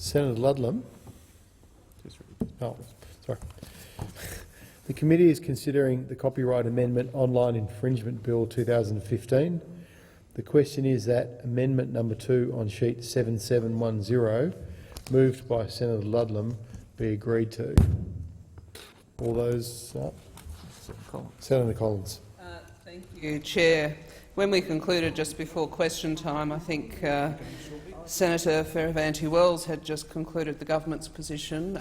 Senator Ludlam. Oh, sorry. The committee is considering the Copyright Amendment Online Infringement Bill 2015. The question is that Amendment number 2 on sheet 7710, moved by Senator Ludlam, be agreed to. All those... Senator Collins. Thank you, Chair. When we concluded just before question time, I think Senator Fierravanti-Wells had just concluded the government's position.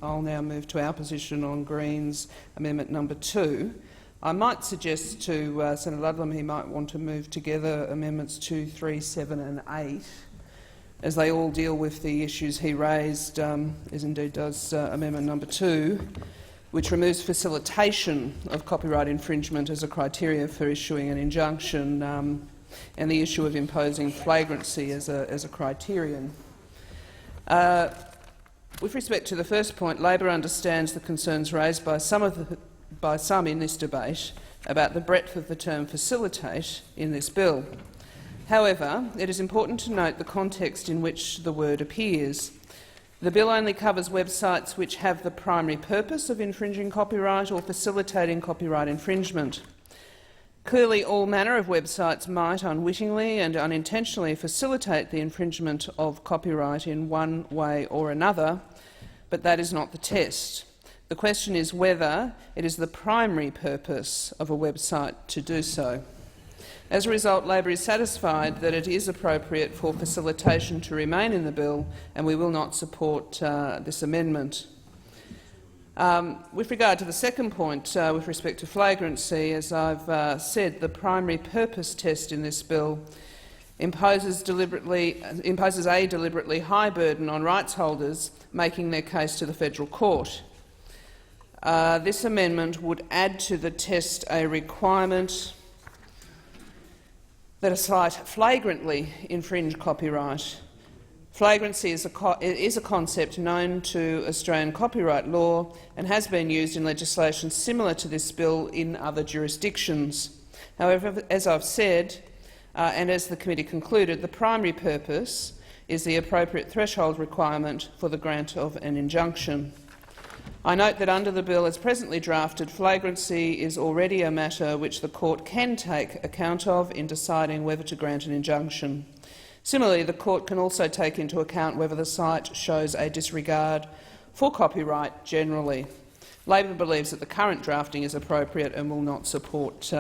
I'll now move to our position on Greens Amendment number 2. I might suggest to Senator Ludlam he might want to move together Amendments 2, 3, 7 and 8, as they all deal with the issues he raised, as indeed does Amendment number 2, which removes facilitation of copyright infringement as a criteria for issuing an injunction, and the issue of imposing flagrancy as a criterion. With respect to the first point, Labor understands the concerns raised by some in this debate about the breadth of the term facilitate in this bill. However, it is important to note the context in which the word appears. The bill only covers websites which have the primary purpose of infringing copyright or facilitating copyright infringement. Clearly, all manner of websites might unwittingly and unintentionally facilitate the infringement of copyright in one way or another, but that is not the test. The question is whether it is the primary purpose of a website to do so. As a result, Labor is satisfied that it is appropriate for facilitation to remain in the bill, and we will not support this amendment. With regard to the second point, with respect to flagrancy, as I've said, the primary purpose test in this bill imposes a deliberately high burden on rights holders making their case to the federal court. This amendment would add to the test a requirement that a site flagrantly infringe copyright. Flagrancy is a concept known to Australian copyright law and has been used in legislation similar to this bill in other jurisdictions. However, as I've said, and as the committee concluded, the primary purpose is the appropriate threshold requirement for the grant of an injunction. I note that under the bill as presently drafted, flagrancy is already a matter which the court can take account of in deciding whether to grant an injunction. Similarly, the court can also take into account whether the site shows a disregard for copyright generally. Labor believes that the current drafting is appropriate and will not support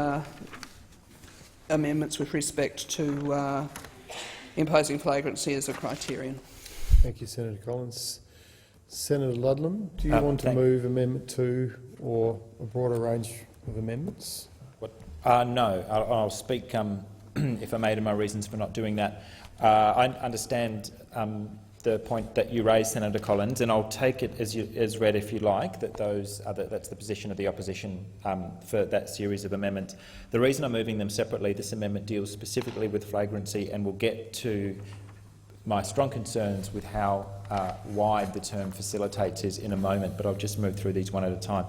amendments with respect to imposing flagrancy as a criterion. Thank you, Senator Collins. Senator Ludlam, do you want to move Amendment 2 or a broader range of amendments? No. I'll speak, if I made my reasons for not doing that. I understand the point that you raised, Senator Collins, and I'll take it as read if you like, that that's the position of the opposition for that series of amendments. The reason I'm moving them separately, this amendment deals specifically with flagrancy, and we'll get to my strong concerns with how wide the term facilitates is in a moment, but I'll just move through these one at a time.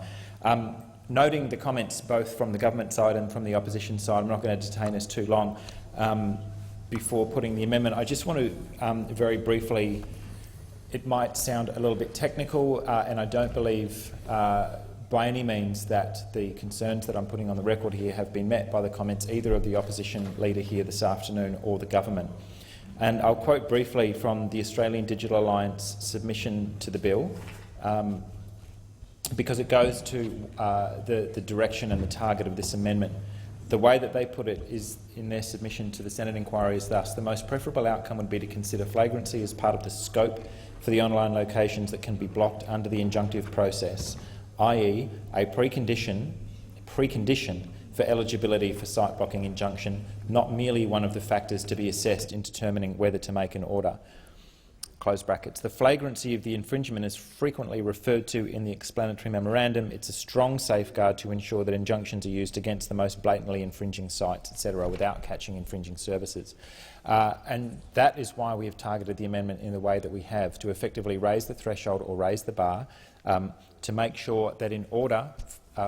Noting the comments both from the government side and from the opposition side, I'm not going to detain us too long before putting the amendment. I just want to very briefly, it might sound a little bit technical, and I don't believe by any means that the concerns that I'm putting on the record here have been met by the comments either of the opposition leader here this afternoon or the government. And I'll quote briefly from the Australian Digital Alliance submission to the bill, because it goes to the direction and the target of this amendment. The way that they put it is in their submission to the Senate inquiry is thus: the most preferable outcome would be to consider flagrancy as part of the scope for the online locations that can be blocked under the injunctive process, i.e. a precondition for eligibility for site blocking injunction, not merely one of the factors to be assessed in determining whether to make an order. Close brackets. The flagrancy of the infringement is frequently referred to in the explanatory memorandum. It's a strong safeguard to ensure that injunctions are used against the most blatantly infringing sites, etc., without catching infringing services. And that is why we have targeted the amendment in the way that we have, to effectively raise the threshold or raise the bar, to make sure that in order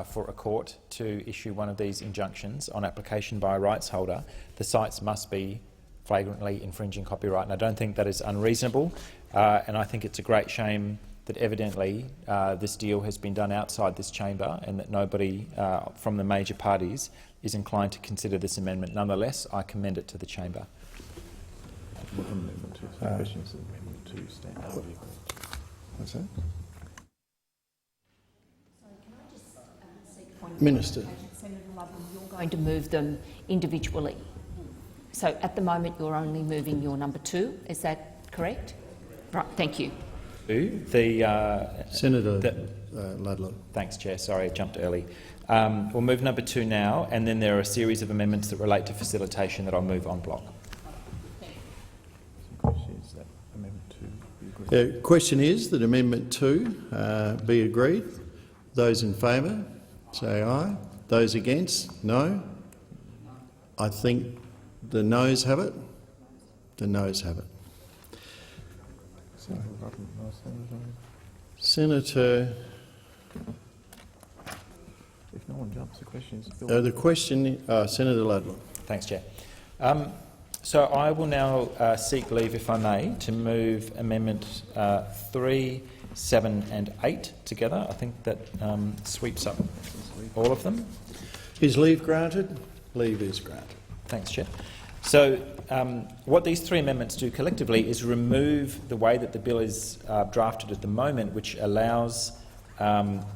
for a court to issue one of these injunctions on application by a rights holder, the sites must be flagrantly infringing copyright, and I don't think that is unreasonable, and I think it's a great shame that evidently this deal has been done outside this chamber and that nobody from the major parties is inclined to consider this amendment. Nonetheless, I commend it to the chamber. What's that? Minister. Senator Ludlam, you're going to move them individually. So at the moment you're only moving your number 2, is that correct? Right, thank you. Senator Ludlam. Thanks, Chair. Sorry, I jumped early. We'll move number 2 now, and then there are a series of amendments that relate to facilitation that I'll move en bloc. The question is that Amendment 2 be agreed. Those in favour, say aye. Those against, no. I think the noes have it. The noes have it. Senator. If no one jumps, the question is. Senator Ludlam. Thanks, Chair. So I will now seek leave, if I may, to move Amendment 3, 7 and 8 together. I think that sweeps up all of them. Is leave granted? Leave is granted. Thanks, Chair. So what these 3 amendments do collectively is remove the way that the bill is drafted at the moment, which allows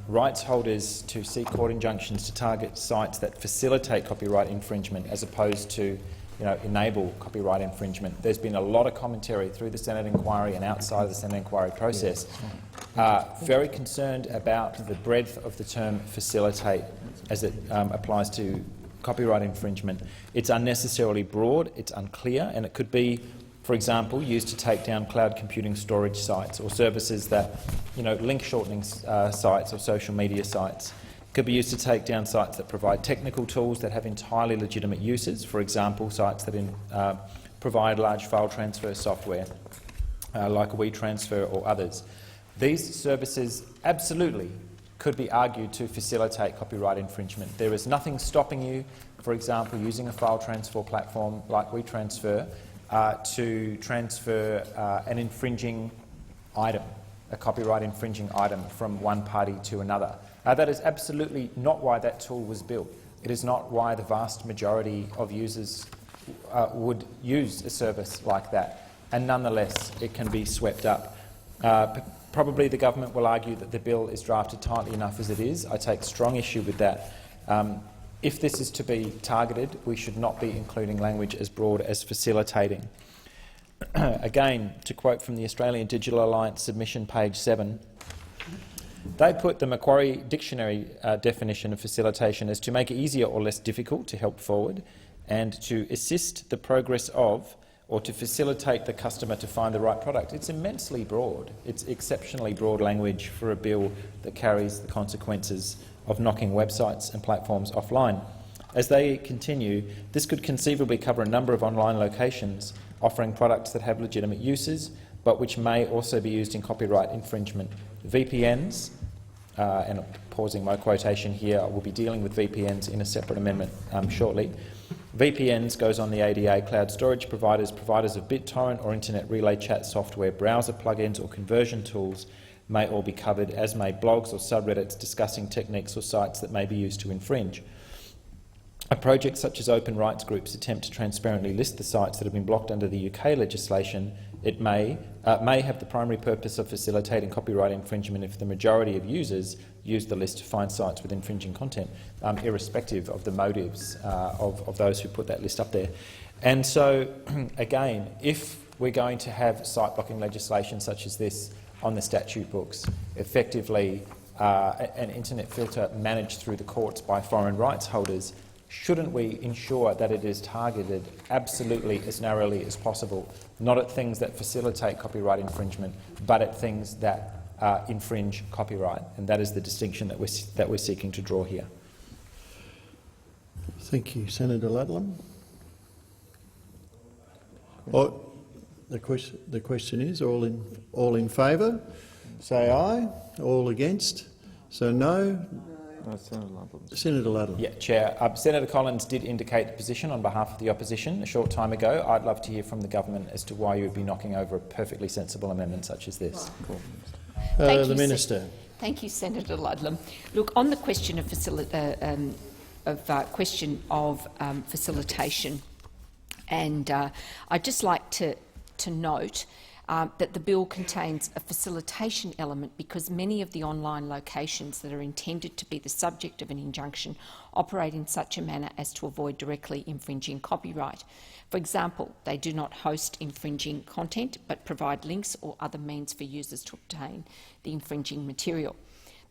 rights holders to seek court injunctions to target sites that facilitate copyright infringement as opposed to enable copyright infringement. There's been a lot of commentary through the Senate inquiry and outside of the Senate inquiry process, very concerned about the breadth of the term facilitate as it applies to copyright infringement. It's unnecessarily broad, it's unclear, and it could be, for example, used to take down cloud computing storage sites or services that, link shortening sites or social media sites. Could be used to take down sites that provide technical tools that have entirely legitimate uses, for example, sites that provide large file transfer software like WeTransfer or others. These services absolutely could be argued to facilitate copyright infringement. There is nothing stopping you, for example, using a file transfer platform like WeTransfer to transfer an infringing item, a copyright infringing item from one party to another. That is absolutely not why that tool was built. It is not why the vast majority of users would use a service like that, and nonetheless it can be swept up. Probably the government will argue that the bill is drafted tightly enough as it is. I take strong issue with that. If this is to be targeted, we should not be including language as broad as facilitating. Again, to quote from the Australian Digital Alliance submission, page 7, they put the Macquarie Dictionary definition of facilitation as to make it easier or less difficult to help forward and to assist the progress of or to facilitate the customer to find the right product. It's immensely broad. It's exceptionally broad language for a bill that carries the consequences of knocking websites and platforms offline. As they continue, this could conceivably cover a number of online locations offering products that have legitimate uses, but which may also be used in copyright infringement. VPNs, and pausing my quotation here, I will be dealing with VPNs in a separate amendment shortly. VPNs goes on the ADA, cloud storage providers, providers of BitTorrent or internet relay chat software, browser plugins or conversion tools may all be covered, as may blogs or subreddits discussing techniques or sites that may be used to infringe. A project such as Open Rights Group's attempt to transparently list the sites that have been blocked under the UK legislation, it may have the primary purpose of facilitating copyright infringement if the majority of users use the list to find sites with infringing content, irrespective of the motives of those who put that list up there. And so, again, if we're going to have site blocking legislation such as this on the statute books, effectively an internet filter managed through the courts by foreign rights holders, shouldn't we ensure that it is targeted absolutely as narrowly as possible, not at things that facilitate copyright infringement, but at things that infringe copyright? And that is the distinction that we're seeking to draw here. Thank you, Senator Ludlam. The question is all in favour, say aye. All against, so no. Senator Ludlam. Yeah, Chair. Senator Collins did indicate the position on behalf of the opposition a short time ago. I'd love to hear from the government as to why you would be knocking over a perfectly sensible amendment such as this. The Minister. Thank you, Senator Ludlam. Look, on the question of facilitation, and I'd just like to note that the bill contains a facilitation element because many of the online locations that are intended to be the subject of an injunction operate in such a manner as to avoid directly infringing copyright. For example, they do not host infringing content but provide links or other means for users to obtain the infringing material.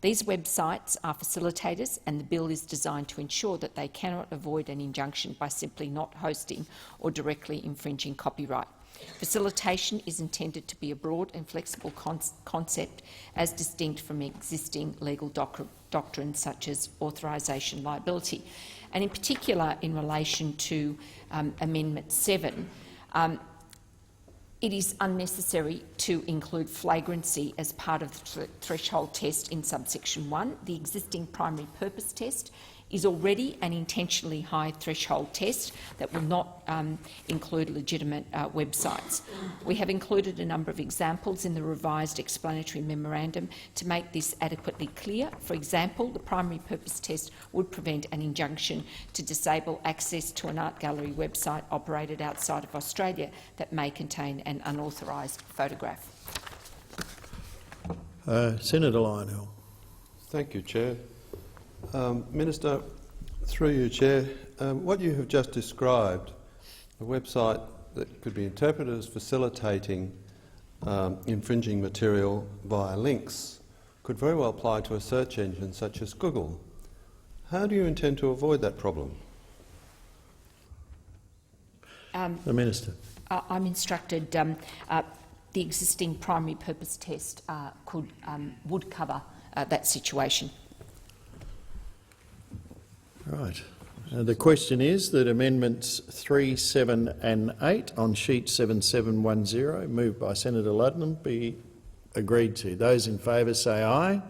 These websites are facilitators, and the bill is designed to ensure that they cannot avoid an injunction by simply not hosting or directly infringing copyright. Facilitation is intended to be a broad and flexible concept as distinct from existing legal doctrines such as authorisation liability. And in particular, in relation to Amendment 7, it is unnecessary to include flagrancy as part of the threshold test in subsection 1. The existing primary purpose test is already an intentionally high threshold test that will not include legitimate websites. We have included a number of examples in the revised explanatory memorandum to make this adequately clear. For example, the primary purpose test would prevent an injunction to disable access to an art gallery website operated outside of Australia that may contain an unauthorised photograph. Senator Lionel. Thank you, Chair. Minister, through you, Chair, what you have just described, a website that could be interpreted as facilitating infringing material via links, could very well apply to a search engine such as Google. How do you intend to avoid that problem? The Minister. I'm instructed the existing primary purpose test would cover that situation. Right. The question is that amendments 3, 7 and 8 on sheet 7710, moved by Senator Ludlam, be agreed to. Those in favour say aye.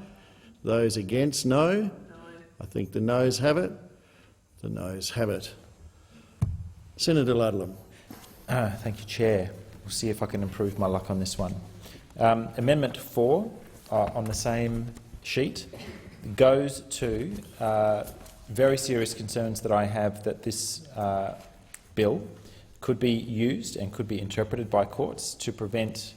Those against, no. No. I think the noes have it. The noes have it. Senator Ludlam. Thank you, Chair. We'll see if I can improve my luck on this one. Amendment 4 on the same sheet goes to very serious concerns that I have that this bill could be used and could be interpreted by courts to prevent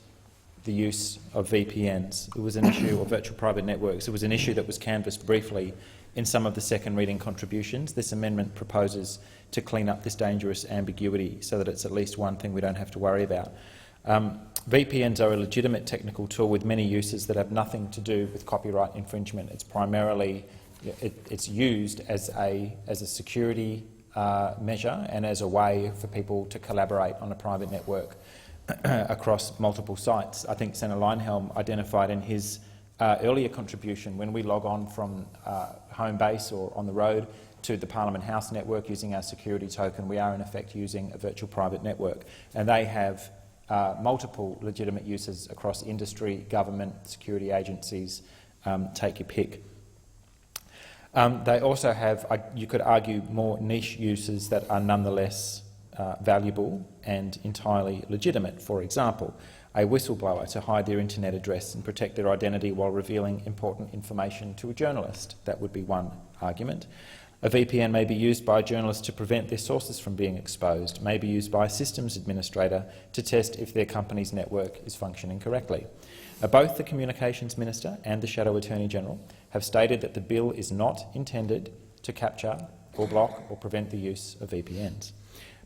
the use of VPNs. It was an issue of virtual private networks. It was an issue that was canvassed briefly in some of the second reading contributions. This amendment proposes to clean up this dangerous ambiguity so that it's at least one thing we don't have to worry about. VPNs are a legitimate technical tool with many uses that have nothing to do with copyright infringement. It's primarily it's used as a security measure and as a way for people to collaborate on a private network across multiple sites. I think Senator Leinhelm identified in his earlier contribution, when we log on from home base or on the road to the Parliament House network using our security token, we are in effect using a virtual private network. And they have multiple legitimate uses across industry, government, security agencies, take your pick. They also have, you could argue, more niche uses that are nonetheless valuable and entirely legitimate. For example, a whistleblower to hide their internet address and protect their identity while revealing important information to a journalist. That would be one argument. A VPN may be used by a journalist to prevent their sources from being exposed, may be used by a systems administrator to test if their company's network is functioning correctly. Both the Communications Minister and the Shadow Attorney-General have stated that the bill is not intended to capture or block or prevent the use of VPNs.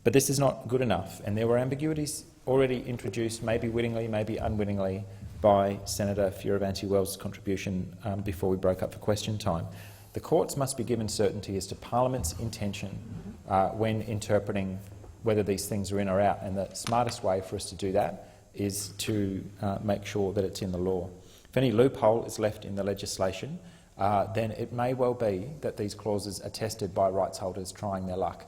But this is not good enough, and there were ambiguities already introduced, maybe wittingly, maybe unwittingly, by Senator Fierravanti-Wells' contribution before we broke up for question time. The courts must be given certainty as to Parliament's intention when interpreting whether these things are in or out, and the smartest way for us to do that is to make sure that it's in the law. If any loophole is left in the legislation, then it may well be that these clauses are tested by rights holders trying their luck,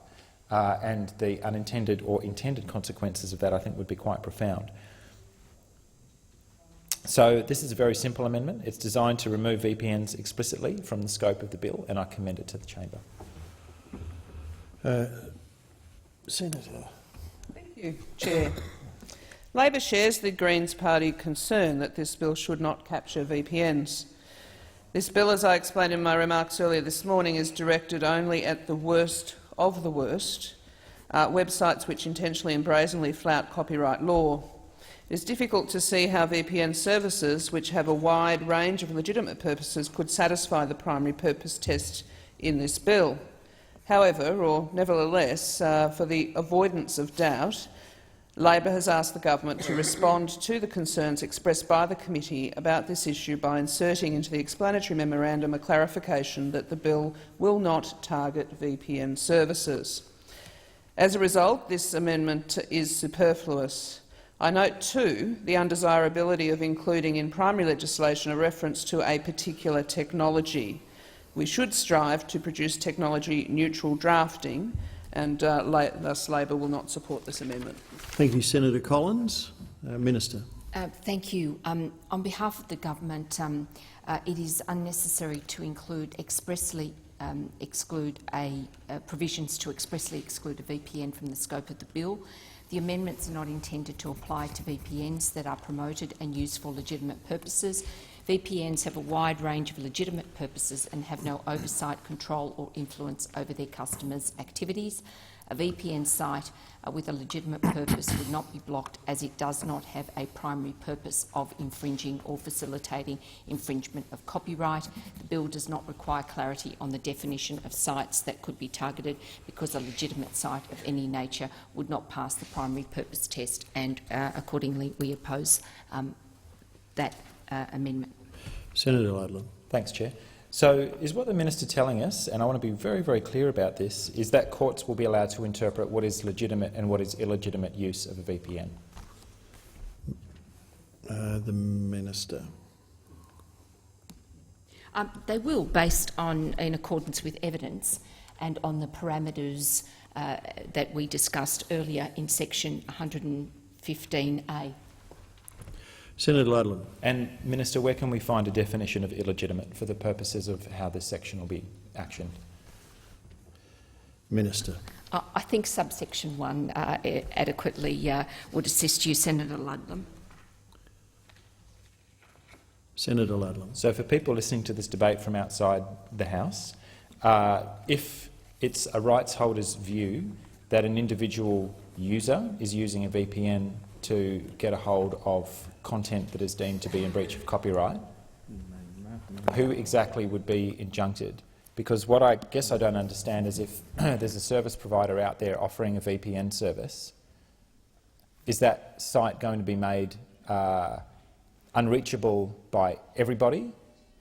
and the unintended or intended consequences of that, I think, would be quite profound. So this is a very simple amendment. It's designed to remove VPNs explicitly from the scope of the bill, and I commend it to the chamber. Senator. Thank you, Chair. Labor shares the Greens Party concern that this bill should not capture VPNs. This bill, as I explained in my remarks earlier this morning, is directed only at the worst of the worst, websites which intentionally and brazenly flout copyright law. It is difficult to see how VPN services, which have a wide range of legitimate purposes, could satisfy the primary purpose test in this bill. However, or nevertheless, for the avoidance of doubt, Labor has asked the government to respond to the concerns expressed by the committee about this issue by inserting into the explanatory memorandum a clarification that the bill will not target VPN services. As a result, this amendment is superfluous. I note too the undesirability of including in primary legislation a reference to a particular technology. We should strive to produce technology-neutral drafting, and thus Labor will not support this amendment. Thank you, Senator Collins. Minister. Thank you. On behalf of the government, it is unnecessary to include provisions to expressly exclude a VPN from the scope of the bill. The amendments are not intended to apply to VPNs that are promoted and used for legitimate purposes. VPNs have a wide range of legitimate purposes and have no oversight, control or influence over their customers' activities. A VPN site with a legitimate purpose would not be blocked, as it does not have a primary purpose of infringing or facilitating infringement of copyright. The bill does not require clarity on the definition of sites that could be targeted, because a legitimate site of any nature would not pass the primary purpose test, and accordingly we oppose that amendment. Senator Ludlam. Thanks, Chair. So is what the Minister telling us, and I want to be very, very clear about this, is that courts will be allowed to interpret what is legitimate and what is illegitimate use of a VPN? The Minister. They will, based on, in accordance with evidence and on the parameters that we discussed earlier in section 115A. Senator Ludlam. And, Minister, where can we find a definition of illegitimate for the purposes of how this section will be actioned? Minister. I think subsection 1 adequately would assist you, Senator Ludlam. Senator Ludlam. So for people listening to this debate from outside the House, if it's a rights holder's view that an individual user is using a VPN to get a hold of content that is deemed to be in breach of copyright, who exactly would be injuncted? Because what I guess I don't understand is, if there's a service provider out there offering a VPN service, is that site going to be made unreachable by everybody?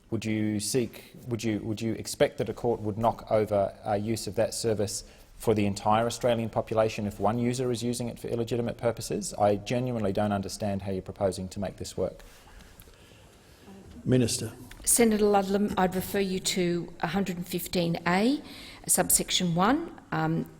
Would you expect that a court would knock over use of that service for the entire Australian population if one user is using it for illegitimate purposes? I genuinely don't understand how you're proposing to make this work. Minister. Senator Ludlam, I'd refer you to 115A, subsection 1.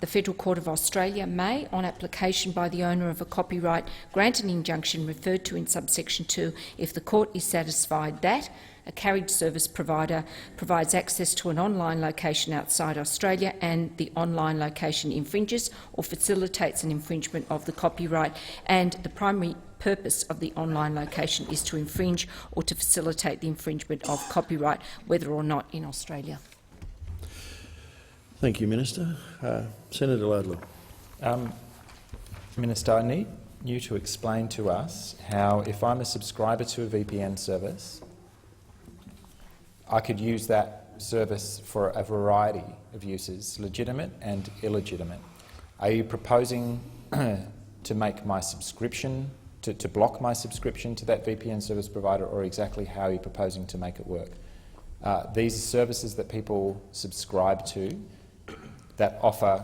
The Federal Court of Australia may, on application by the owner of a copyright, grant an injunction referred to in subsection 2 if the court is satisfied that a carriage service provider provides access to an online location outside Australia and the online location infringes or facilitates an infringement of the copyright, and the primary purpose of the online location is to infringe or to facilitate the infringement of copyright, whether or not in Australia. Thank you, Minister. Senator Ludlam. Minister, I need you to explain to us how, if I'm a subscriber to a VPN service, I could use that service for a variety of uses, legitimate and illegitimate. Are you proposing to make my subscription, to block my subscription to that VPN service provider, or exactly how are you proposing to make it work? These are services that people subscribe to that offer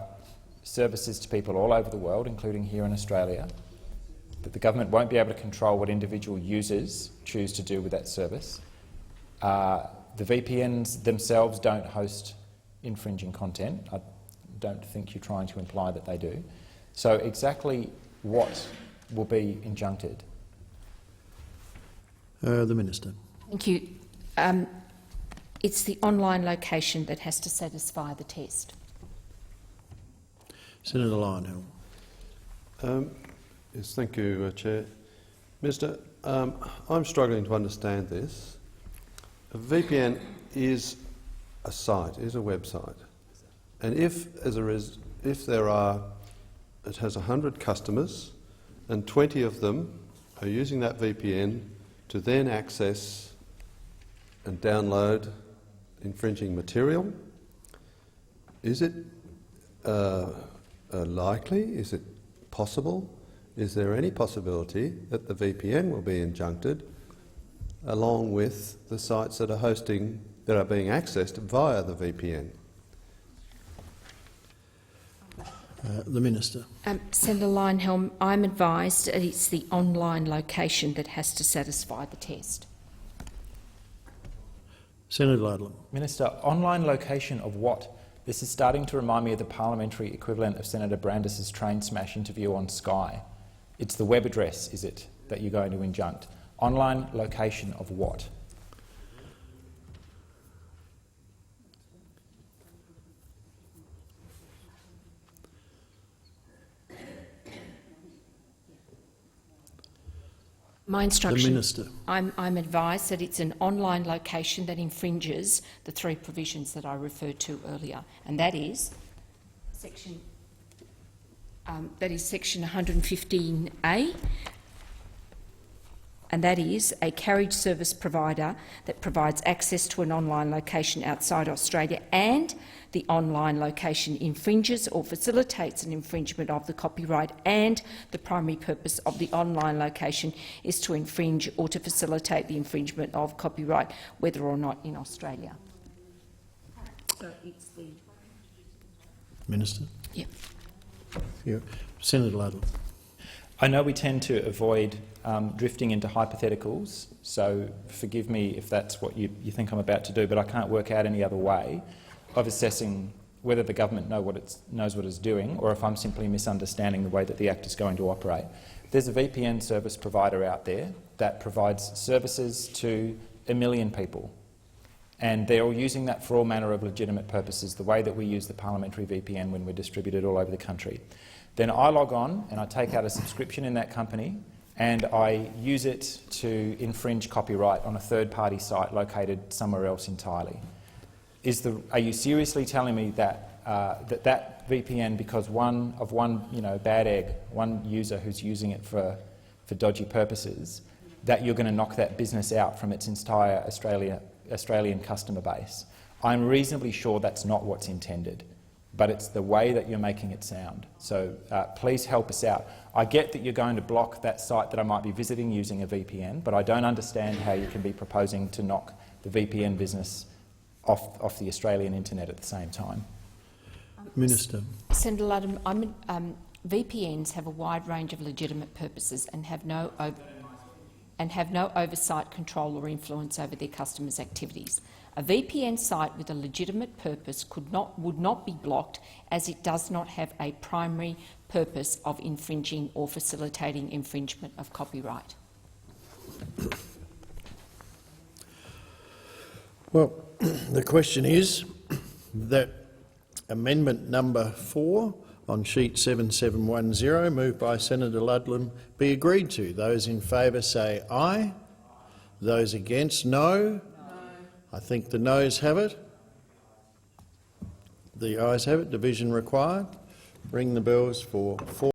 services to people all over the world, including here in Australia, that the government won't be able to control what individual users choose to do with that service. The VPNs themselves don't host infringing content. I don't think you're trying to imply that they do. So exactly what will be injuncted? The Minister. Thank you. It's the online location that has to satisfy the test. Senator Lionel. Yes, thank you, Chair. Minister, I'm struggling to understand this. A VPN is a site, is a website, and if it has 100 customers and 20 of them are using that VPN to then access and download infringing material, is it likely? Is it possible? Is there any possibility that the VPN will be injuncted along with the sites that are being accessed via the VPN? The Minister. Senator Lionhelm, I'm advised that it's the online location that has to satisfy the test. Senator Ludlam. Minister, online location of what? This is starting to remind me of the parliamentary equivalent of Senator Brandis's train smash interview on Sky. It's the web address, is it, that you're going to injunct? Online location of what? My instruction. The Minister. I'm advised that it's an online location that infringes the three provisions that I referred to earlier, and that is section 115A, and that is a carriage service provider that provides access to an online location outside Australia, and the online location infringes or facilitates an infringement of the copyright, and the primary purpose of the online location is to infringe or to facilitate the infringement of copyright, whether or not in Australia. So it's the Minister. yeah. Yeah. Senator Ludlam. I know we tend to avoid drifting into hypotheticals, so forgive me if that's what you think I'm about to do, but I can't work out any other way of assessing whether the government knows what it's doing or if I'm simply misunderstanding the way that the Act is going to operate. There's a VPN service provider out there that provides services to 1 million people, and they're all using that for all manner of legitimate purposes, the way that we use the parliamentary VPN when we're distributed all over the country. Then I log on and I take out a subscription in that company and I use it to infringe copyright on a third-party site located somewhere else entirely. Are you seriously telling me that that VPN, because one bad egg, one user who's using it for dodgy purposes, that you're going to knock that business out from its entire Australian customer base? I'm reasonably sure that's not what's intended, but it's the way that you're making it sound. So please help us out. I get that you're going to block that site that I might be visiting using a VPN, but I don't understand how you can be proposing to knock the VPN business off the Australian internet at the same time. Minister. Senator Ludlam, VPNs have a wide range of legitimate purposes and have no oversight, control or influence over their customers' activities. A VPN site with a legitimate purpose would not be blocked, as it does not have a primary purpose of infringing or facilitating infringement of copyright. Well, the question is that amendment number 4 on sheet 7710, moved by Senator Ludlam, be agreed to. Those in favour say aye. Those against, no. I think the noes have it. The ayes have it. Division required. Ring the bells for 4.